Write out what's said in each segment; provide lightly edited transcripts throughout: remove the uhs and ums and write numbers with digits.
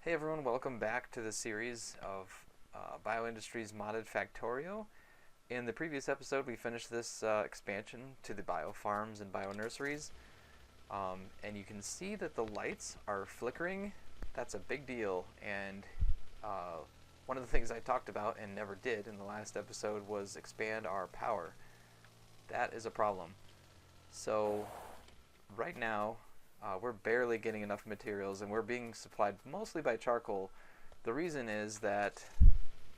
Hey everyone, welcome back to the series of BioIndustries modded Factorio. In the previous episode, we finished this expansion to the bio farms and bio nurseries, and you can see that the lights are flickering. That's a big deal, and one of the things I talked about and never did in the last episode was expand our power. That is a problem. So right now, we're barely getting enough materials, and we're being supplied mostly by charcoal. The reason is that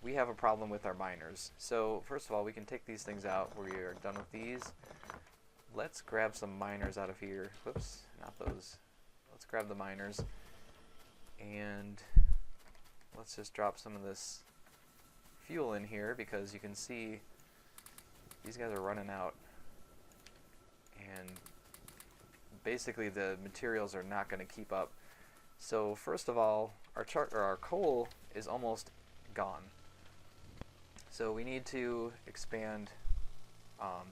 we have a problem with our miners. So first of all, we can take these things out. We are done with these. Let's grab some miners out of here. Whoops, not those. Let's grab the miners, and let's just drop some of this fuel in here, because you can see these guys are running out, and basically the materials are not going to keep up. So first of all, our coal is almost gone. So we need to expand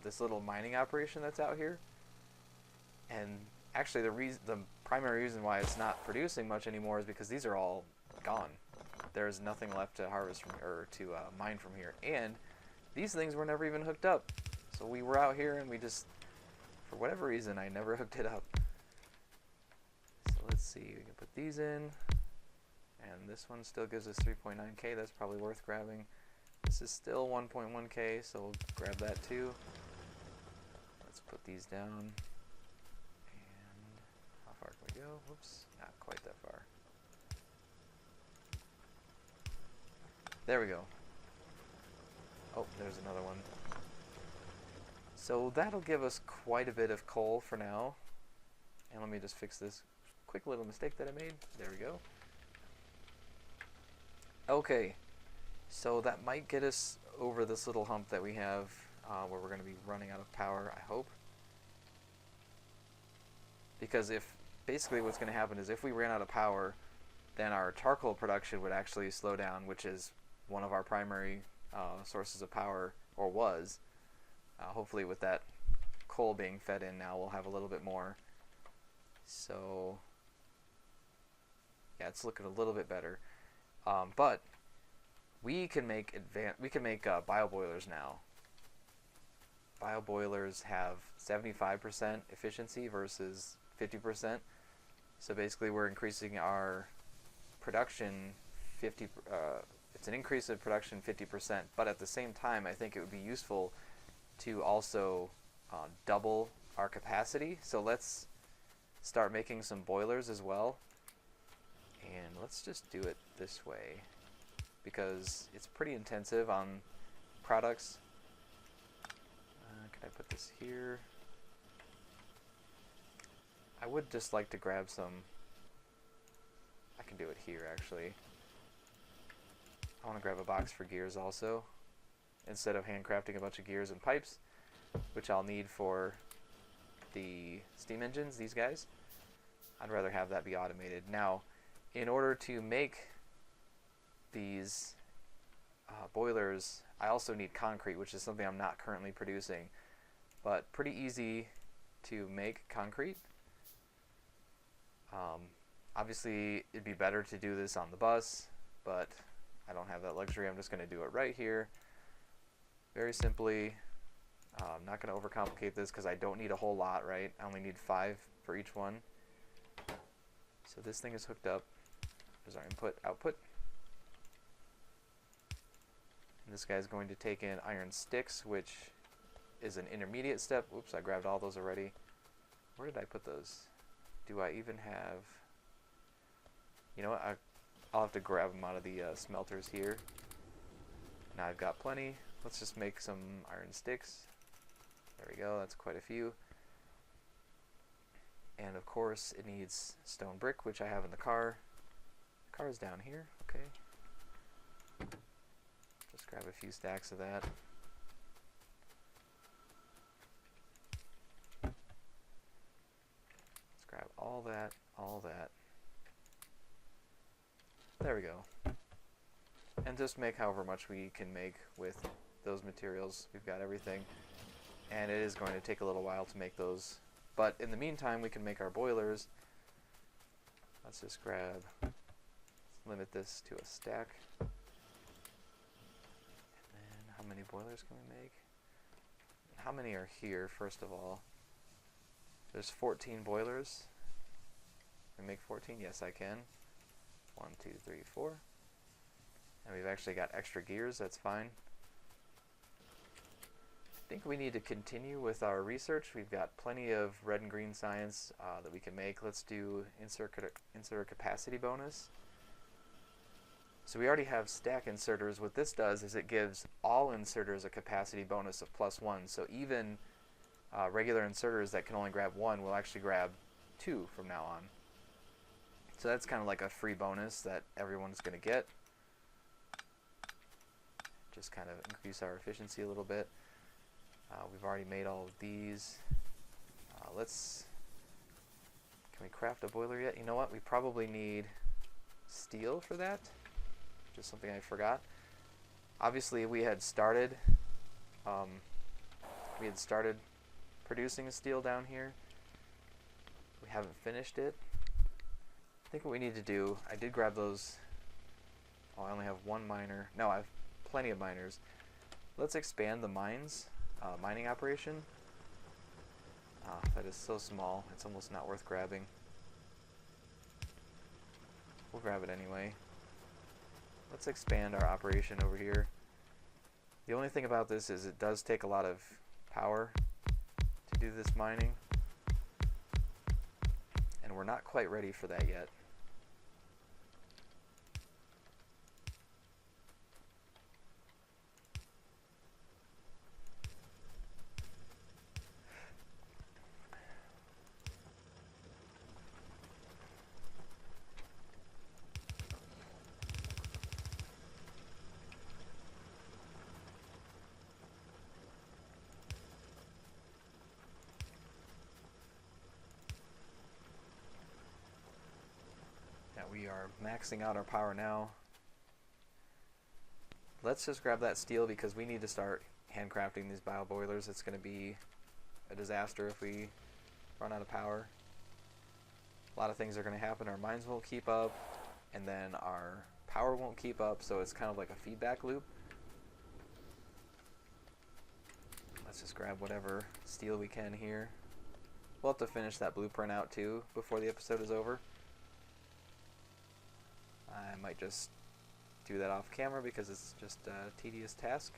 this little mining operation that's out here. And actually the primary reason why it's not producing much anymore is because these are all gone. There's nothing left to harvest from, or to mine from here. And these things were never even hooked up. So we were out here and we just, for whatever reason, I never hooked it up. So let's see, we can put these in, and this one still gives us 3.9k. That's probably worth grabbing. This is still 1.1k, so we'll grab that too. Let's put these down, and how far can we go? Whoops, not quite that far. There we go. Oh, there's another one. So that'll give us quite a bit of coal for now. And let me just fix this quick little mistake that I made. There we go. Okay, so that might get us over this little hump that we have where we're going to be running out of power, I hope. Because if basically what's going to happen is if we ran out of power, then our charcoal production would actually slow down, which is one of our primary sources of power, or was. Hopefully with that coal being fed in now, we'll have a little bit more. So yeah, it's looking a little bit better. But we can make bioboilers now. Bioboilers have 75% efficiency versus 50%. So basically we're increasing our production 50. It's an increase of production 50%, but at the same time I think it would be useful to also double our capacity. So let's start making some boilers as well, and let's just do it this way because it's pretty intensive on products. Can I put this here? I would just like to grab some. I can do it here actually. I want to grab a box for gears also, instead of handcrafting a bunch of gears and pipes, which I'll need for the steam engines, these guys. I'd rather have that be automated. Now, in order to make these boilers, I also need concrete, which is something I'm not currently producing, but pretty easy to make concrete. Obviously, it'd be better to do this on the bus, but I don't have that luxury. I'm just going to do it right here. Very simply. I'm not going to overcomplicate this because I don't need a whole lot, right? I only need 5 for each one. So this thing is hooked up. There's our input, output. And this guy is going to take in iron sticks, which is an intermediate step. Oops, I grabbed all those already. Where did I put those? Do I even have... You know what? I'll have to grab them out of the smelters here. Now I've got plenty. Let's just make some iron sticks. There we go, that's quite a few. And of course it needs stone brick, which I have in the car. The car is down here, okay. Just grab a few stacks of that. Let's grab all that, all that. There we go. And just make however much we can make with those materials. We've got everything. And it is going to take a little while to make those. But in the meantime, we can make our boilers. Let's just grab limit this to a stack. And then how many boilers can we make? How many are here, first of all? There's 14 boilers. Can I make 14? Yes, I can. 1, 2, 3, 4. And we've actually got extra gears, that's fine. I think we need to continue with our research. We've got plenty of red and green science that we can make. Let's do insert a capacity bonus. So we already have stack inserters. What this does is it gives all inserters a capacity bonus of +1. So even regular inserters that can only grab 1 will actually grab 2 from now on. So that's kind of like a free bonus that everyone's going to get. Just kind of increase our efficiency a little bit. We've already made all of these. Can we craft a boiler yet? You know what? We probably need steel for that. Just something I forgot. Obviously, we had started producing steel down here. We haven't finished it. I think what we need to do, I did grab those. Oh, I only have one miner. No, I have plenty of miners. Let's expand the mining operation. That is so small, it's almost not worth grabbing. We'll grab it anyway. Let's expand our operation over here. The only thing about this is it does take a lot of power to do this mining, and we're not quite ready for that yet. We are maxing out our power now. Let's just grab that steel because we need to start handcrafting these bioboilers. It's going to be a disaster if we run out of power. A lot of things are going to happen. Our mines won't keep up, and then our power won't keep up, so it's kind of like a feedback loop. Let's just grab whatever steel we can here. We'll have to finish that blueprint out too before the episode is over. I might just do that off camera because it's just a tedious task.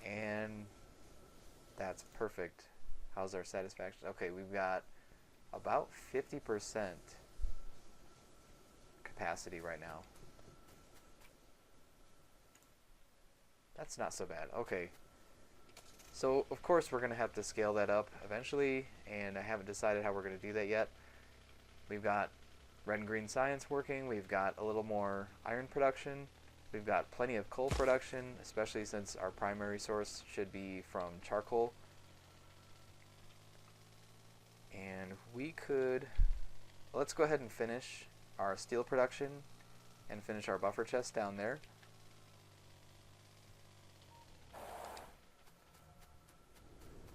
And that's perfect. How's our satisfaction? Okay, we've got about 50% capacity right now. That's not so bad. Okay. So, of course, we're going to have to scale that up eventually, and I haven't decided how we're going to do that yet. We've got red and green science working. We've got a little more iron production. We've got plenty of coal production, especially since our primary source should be from charcoal. And we could, let's go ahead and finish our steel production and finish our buffer chest down there.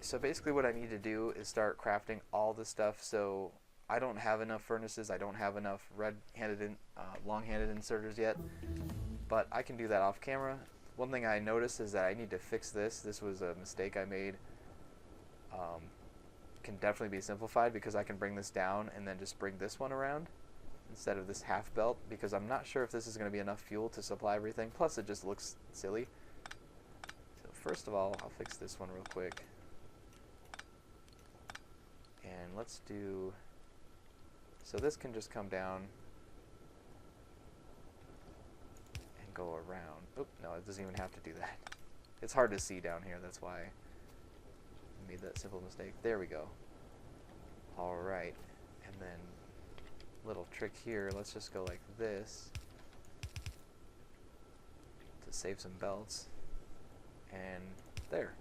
So basically what I need to do is start crafting all the stuff so I don't have enough furnaces. I don't have enough long-handed inserters yet, but I can do that off camera. One thing I noticed is that I need to fix this. This was a mistake I made. Can definitely be simplified because I can bring this down and then just bring this one around instead of this half belt, because I'm not sure if this is going to be enough fuel to supply everything. Plus it just looks silly. So first of all, I'll fix this one real quick. And let's do, so this can just come down and go around. Oop, no, it doesn't even have to do that. It's hard to see down here, that's why I made that simple mistake. There we go. Alright, and then little trick here, let's just go like this to save some belts, and there.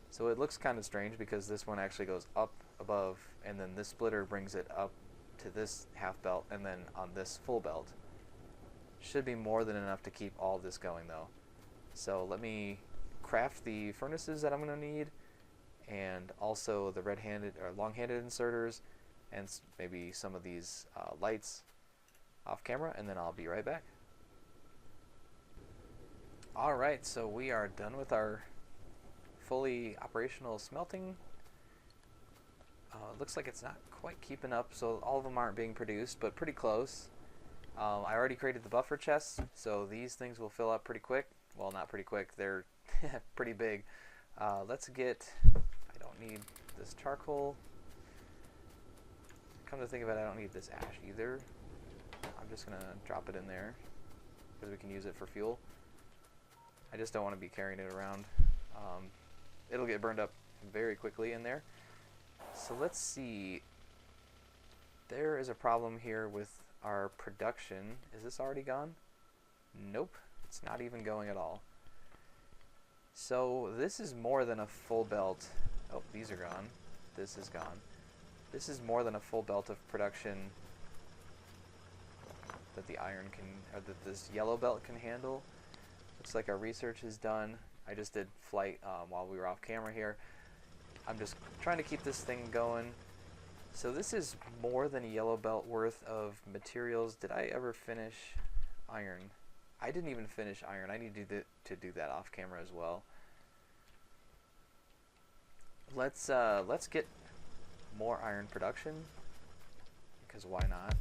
So it looks kind of strange because this one actually goes up above, and then this splitter brings it up to this half belt, and then on this full belt. Should be more than enough to keep all this going though. So let me craft the furnaces that I'm going to need, and also the red-handed or long-handed inserters, and maybe some of these lights off camera, and then I'll be right back. Alright, so we are done with our fully operational smelting. Looks like it's not quite keeping up, so all of them aren't being produced, but pretty close. I already created the buffer chests, so these things will fill up pretty quick. Well, not pretty quick, they're pretty big. Let's get, I don't need this charcoal. Come to think of it, I don't need this ash either. I'm just going to drop it in there because we can use it for fuel. I just don't want to be carrying it around. It'll get burned up very quickly in there. So let's see. There is a problem here with our production. Is this already gone? Nope, it's not even going at all. So this is more than a full belt. Oh, these are gone. This is gone. This is more than a full belt of production that the iron can, or that this yellow belt can handle. Looks like our research is done. I just did flight while we were off camera here. I'm just trying to keep this thing going. So this is more than a yellow belt worth of materials. Did I ever finish iron? I didn't even finish iron. I need to do that off camera as well. Let's get more iron production, because why not?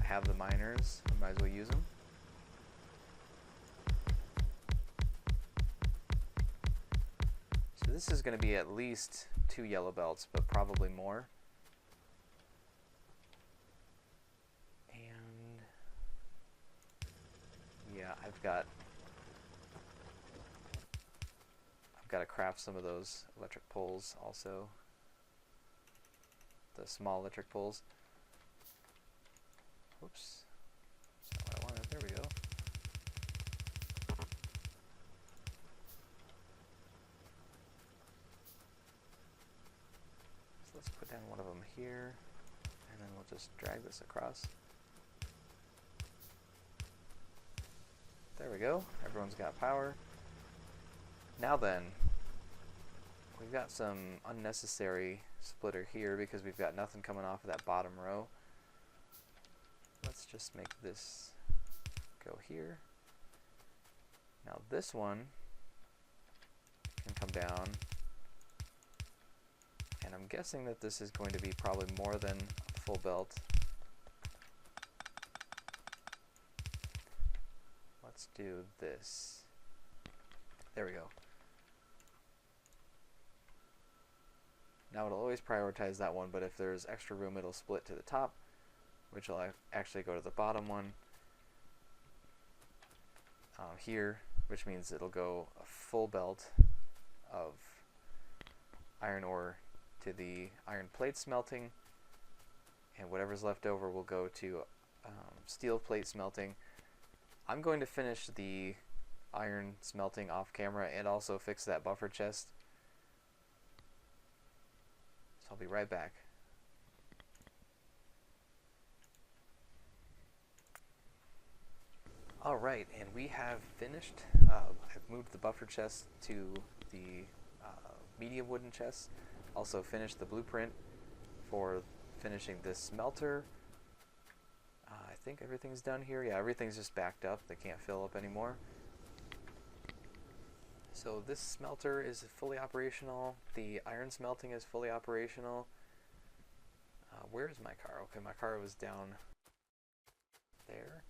I have the miners, I might as well use them. So this is going to be at least 2 yellow belts, but probably more. And yeah, I've got to craft some of those electric poles also. The small electric poles. Oops. That's not what I wanted. There we go. So let's put down one of them here, and then we'll just drag this across. There we go. Everyone's got power. Now then, we've got some unnecessary splitter here because we've got nothing coming off of that bottom row. Let's just make this go here. Now this one can come down, and I'm guessing that this is going to be probably more than a full belt. Let's do this. There we go. Now it'll always prioritize that one, but if there's extra room, it'll split to the top, which will actually go to the bottom one here, which means it'll go a full belt of iron ore to the iron plate smelting, and whatever's left over will go to steel plate smelting. I'm going to finish the iron smelting off camera and also fix that buffer chest. So I'll be right back. Alright, and we have finished. I've moved the buffer chest to the medium wooden chest. Also finished the blueprint. for finishing this smelter. I think everything's done here. Yeah, everything's just backed up. They can't fill up anymore. So this smelter is fully operational. The iron smelting is fully operational. Where is my car? Okay, my car was down there.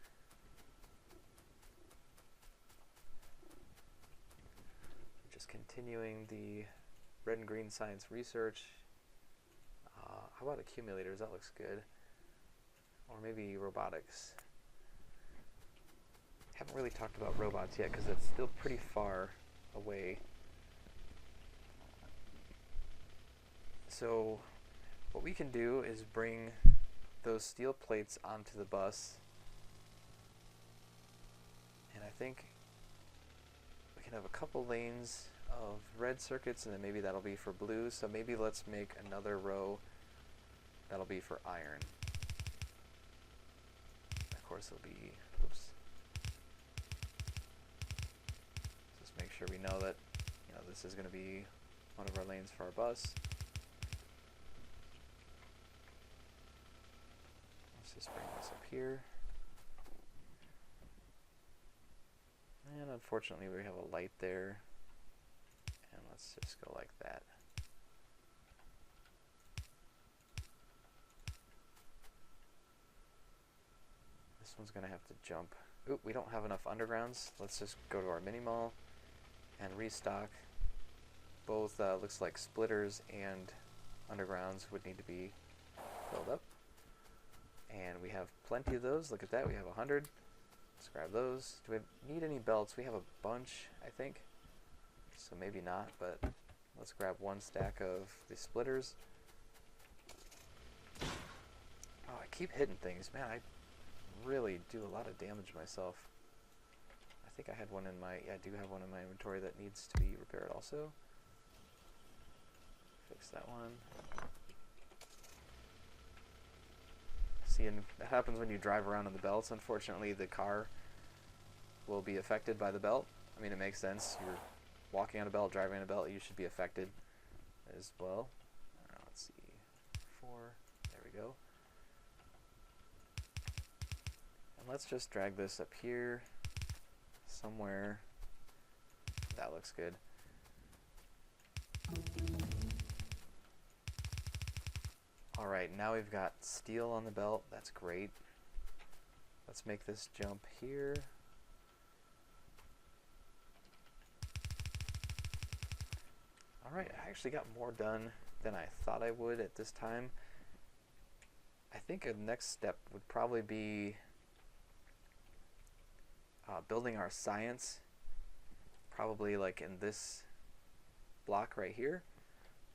Just continuing the red and green science research. How about accumulators? That looks good. Or maybe robotics. Haven't really talked about robots yet because it's still pretty far away. So what we can do is bring those steel plates onto the bus, and I think we can have a couple lanes of red circuits, and then maybe that'll be for blue. So maybe let's make another row that'll be for iron. Of course it'll be, oops. Just make sure we know that, you know, this is going to be one of our lanes for our bus. Let's just bring this up here. And unfortunately we have a light there. And let's just go like that. This one's going to have to jump. Oop, we don't have enough undergrounds. Let's just go to our mini mall and restock. Both looks like splitters and undergrounds would need to be filled up. And we have plenty of those. Look at that, we have 100. Let's grab those. Do we need any belts? We have a bunch, I think. So maybe not, but let's grab one stack of the splitters. Oh, I keep hitting things. Man, I really do a lot of damage myself. I think I had one in my, yeah, I do have one in my inventory that needs to be repaired also. Fix that one. See, and that happens when you drive around in the belts. Unfortunately, the car will be affected by the belt. I mean, it makes sense. You're walking on a belt, driving on a belt, you should be affected as well. Let's see, 4, there we go. And let's just drag this up here somewhere. That looks good. Alright, now we've got steel on the belt. That's great. Let's make this jump here. Alright, I actually got more done than I thought I would at this time. I think a next step would probably be building our science, probably like in this block right here.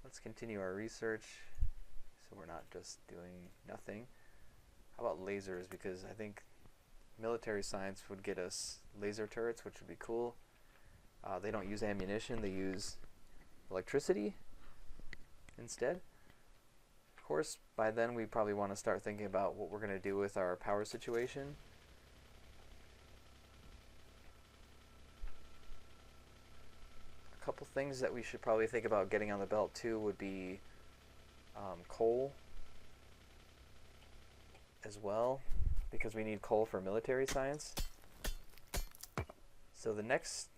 Let's continue our research so we're not just doing nothing. How about lasers? Because I think military science would get us laser turrets, which would be cool. They don't use ammunition, they use electricity instead. Of course, by then we probably want to start thinking about what we're going to do with our power situation. A couple things that we should probably think about getting on the belt too would be coal as well, because we need coal for military science. So the next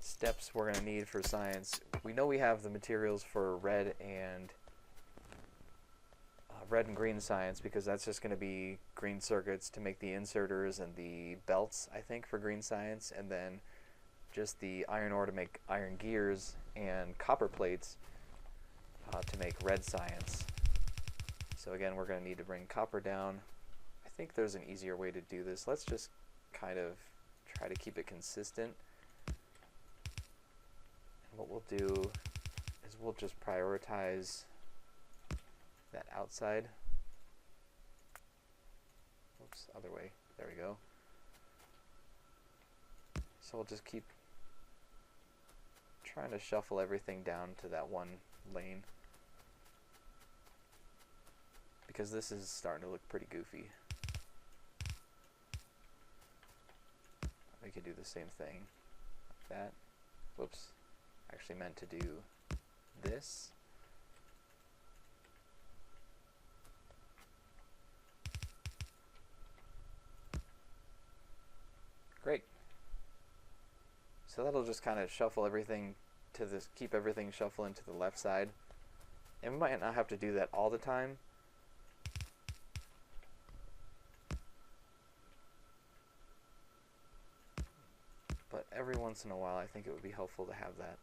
steps we're going to need for science, we know we have the materials for red and green science, because that's just going to be green circuits to make the inserters and the belts, I think, for green science, and then just the iron ore to make iron gears and copper plates to make red science. So again, we're going to need to bring copper down. I think there's an easier way to do this. Let's just kind of try to keep it consistent. And what we'll do is we'll just prioritize that outside. Oops, other way. There we go. So we'll just keep trying to shuffle everything down to that one lane, because this is starting to look pretty goofy. We could do the same thing like that. Whoops. Actually meant to do this. So that'll just kind of shuffle everything to this, keep everything shuffling to the left side. And we might not have to do that all the time. But every once in a while, I think it would be helpful to have that.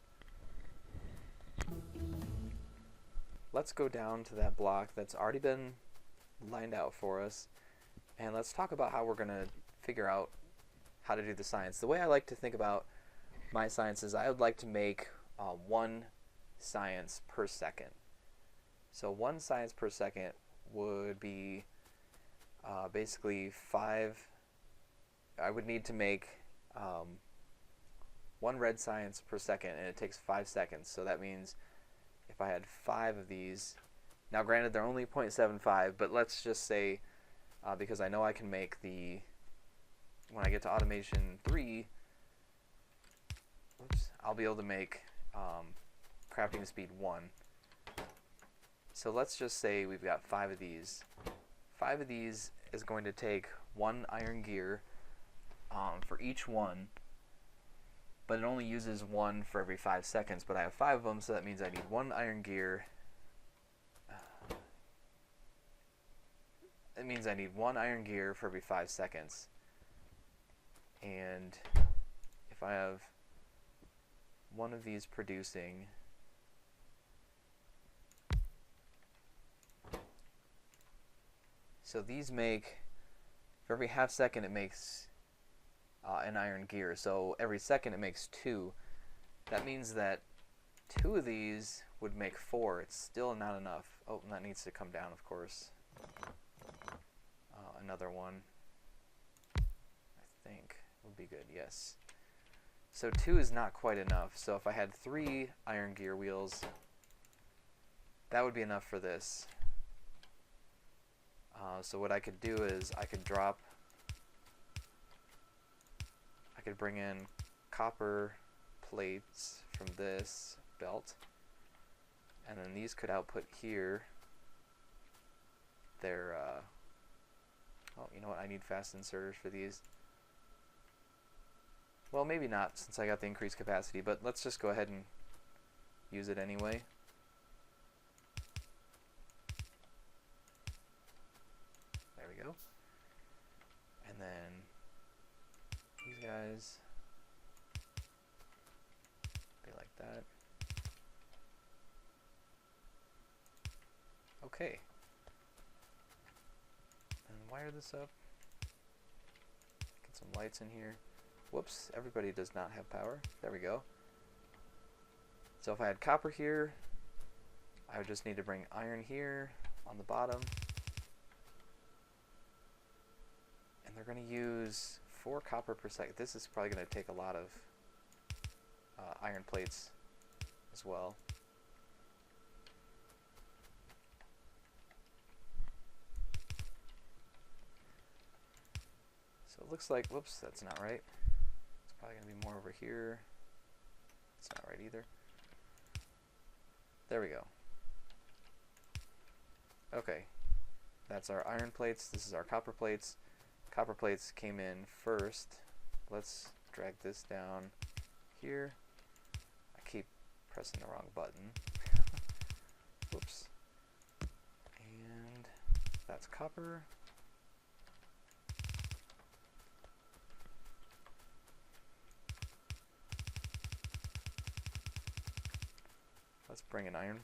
Let's go down to that block that's already been lined out for us, and let's talk about how we're going to figure out how to do the science. The way I like to think about my science is I would like to make 1 science per second. So 1 science per second would be basically 5. I would need to make 1 red science per second, and it takes 5 seconds. So that means if I had 5 of these, now granted they're only 0.75, but let's just say, because I know I can make when I get to automation 3, I'll be able to make crafting speed 1. So let's just say we've got 5 of these. 5 of these is going to take 1 iron gear for each one, but it only uses 1 for every 5 seconds, but I have 5 of them, so that means I need 1 iron gear. It means I need 1 iron gear for every 5 seconds. And if I have 1 of these producing, so these make, for every half second it makes an iron gear, so every second it makes 2. That means that 2 of these would make 4. It's still not enough. Oh, and that needs to come down, of course. Another one, I think, would be good, yes. So 2 is not quite enough, so if I had 3 iron gear wheels, that would be enough for this. So what I could do is I could bring in copper plates from this belt, and then these could output here their oh, you know what, I need fast inserters for these. Well, maybe not, since I got the increased capacity, but let's just go ahead and use it anyway. There we go. And then these guys be like that. Okay. And wire this up. Get some lights in here. Whoops, everybody does not have power. There we go. So if I had copper here, I would just need to bring iron here on the bottom. And they're going to use 4 copper per second. This is probably going to take a lot of iron plates as well. So it looks like, whoops, that's not right. It's probably going to be more over here. It's not right either. There we go. Okay, that's our iron plates. This is our copper plates. Copper plates came in first. Let's drag this down here. I keep pressing the wrong button. Whoops. And that's copper. Let's bring an iron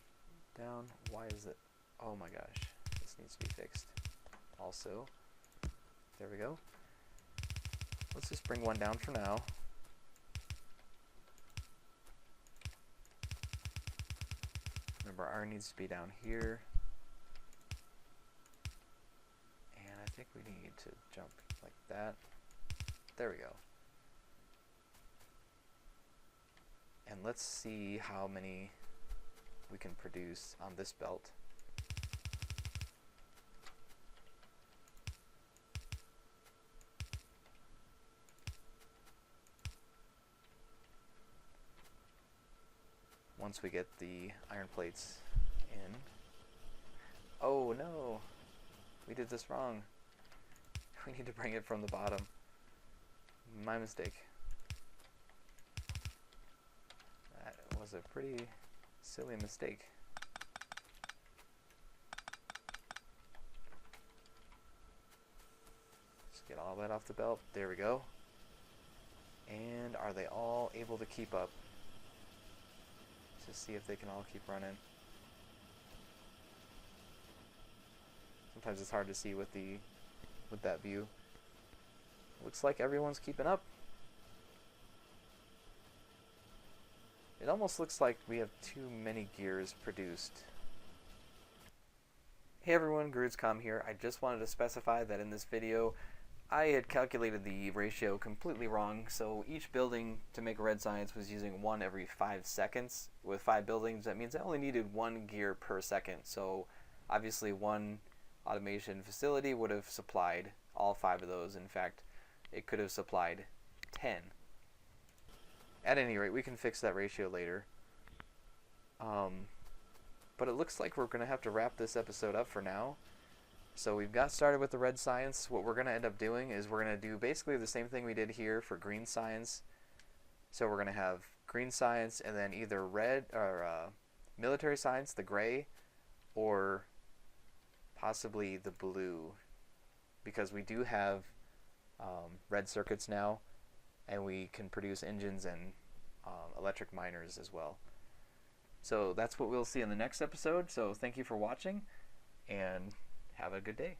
down. Why is it? Oh my gosh, this needs to be fixed. Also, there we go. Let's just bring one down for now. Remember, iron needs to be down here. And I think we need to jump like that. There we go. And let's see how many we can produce on this belt. Once we get the iron plates in. Oh no, we did this wrong. We need to bring it from the bottom. My mistake. was a pretty silly mistake. Just get all that off the belt. There we go. And are they all able to keep up? Just see if they can all keep running. Sometimes it's hard to see with that view. Looks like everyone's keeping up. It almost looks like we have too many gears produced. Hey everyone, GuruzCom here. I just wanted to specify that in this video I had calculated the ratio completely wrong, so each building to make a red science was using 1 every 5 seconds. With 5 buildings, that means I only needed 1 gear per second, so obviously one automation facility would have supplied all 5 of those. In fact, it could have supplied 10. At any rate, we can fix that ratio later. But it looks like we're going to have to wrap this episode up for now. So we've got started with the red science. What we're going to end up doing is we're going to do basically the same thing we did here for green science. So we're going to have green science and then either red or military science, the gray, or possibly the blue, because we do have red circuits now, and we can produce engines and electric miners as well. So that's what we'll see in the next episode. So thank you for watching, and have a good day.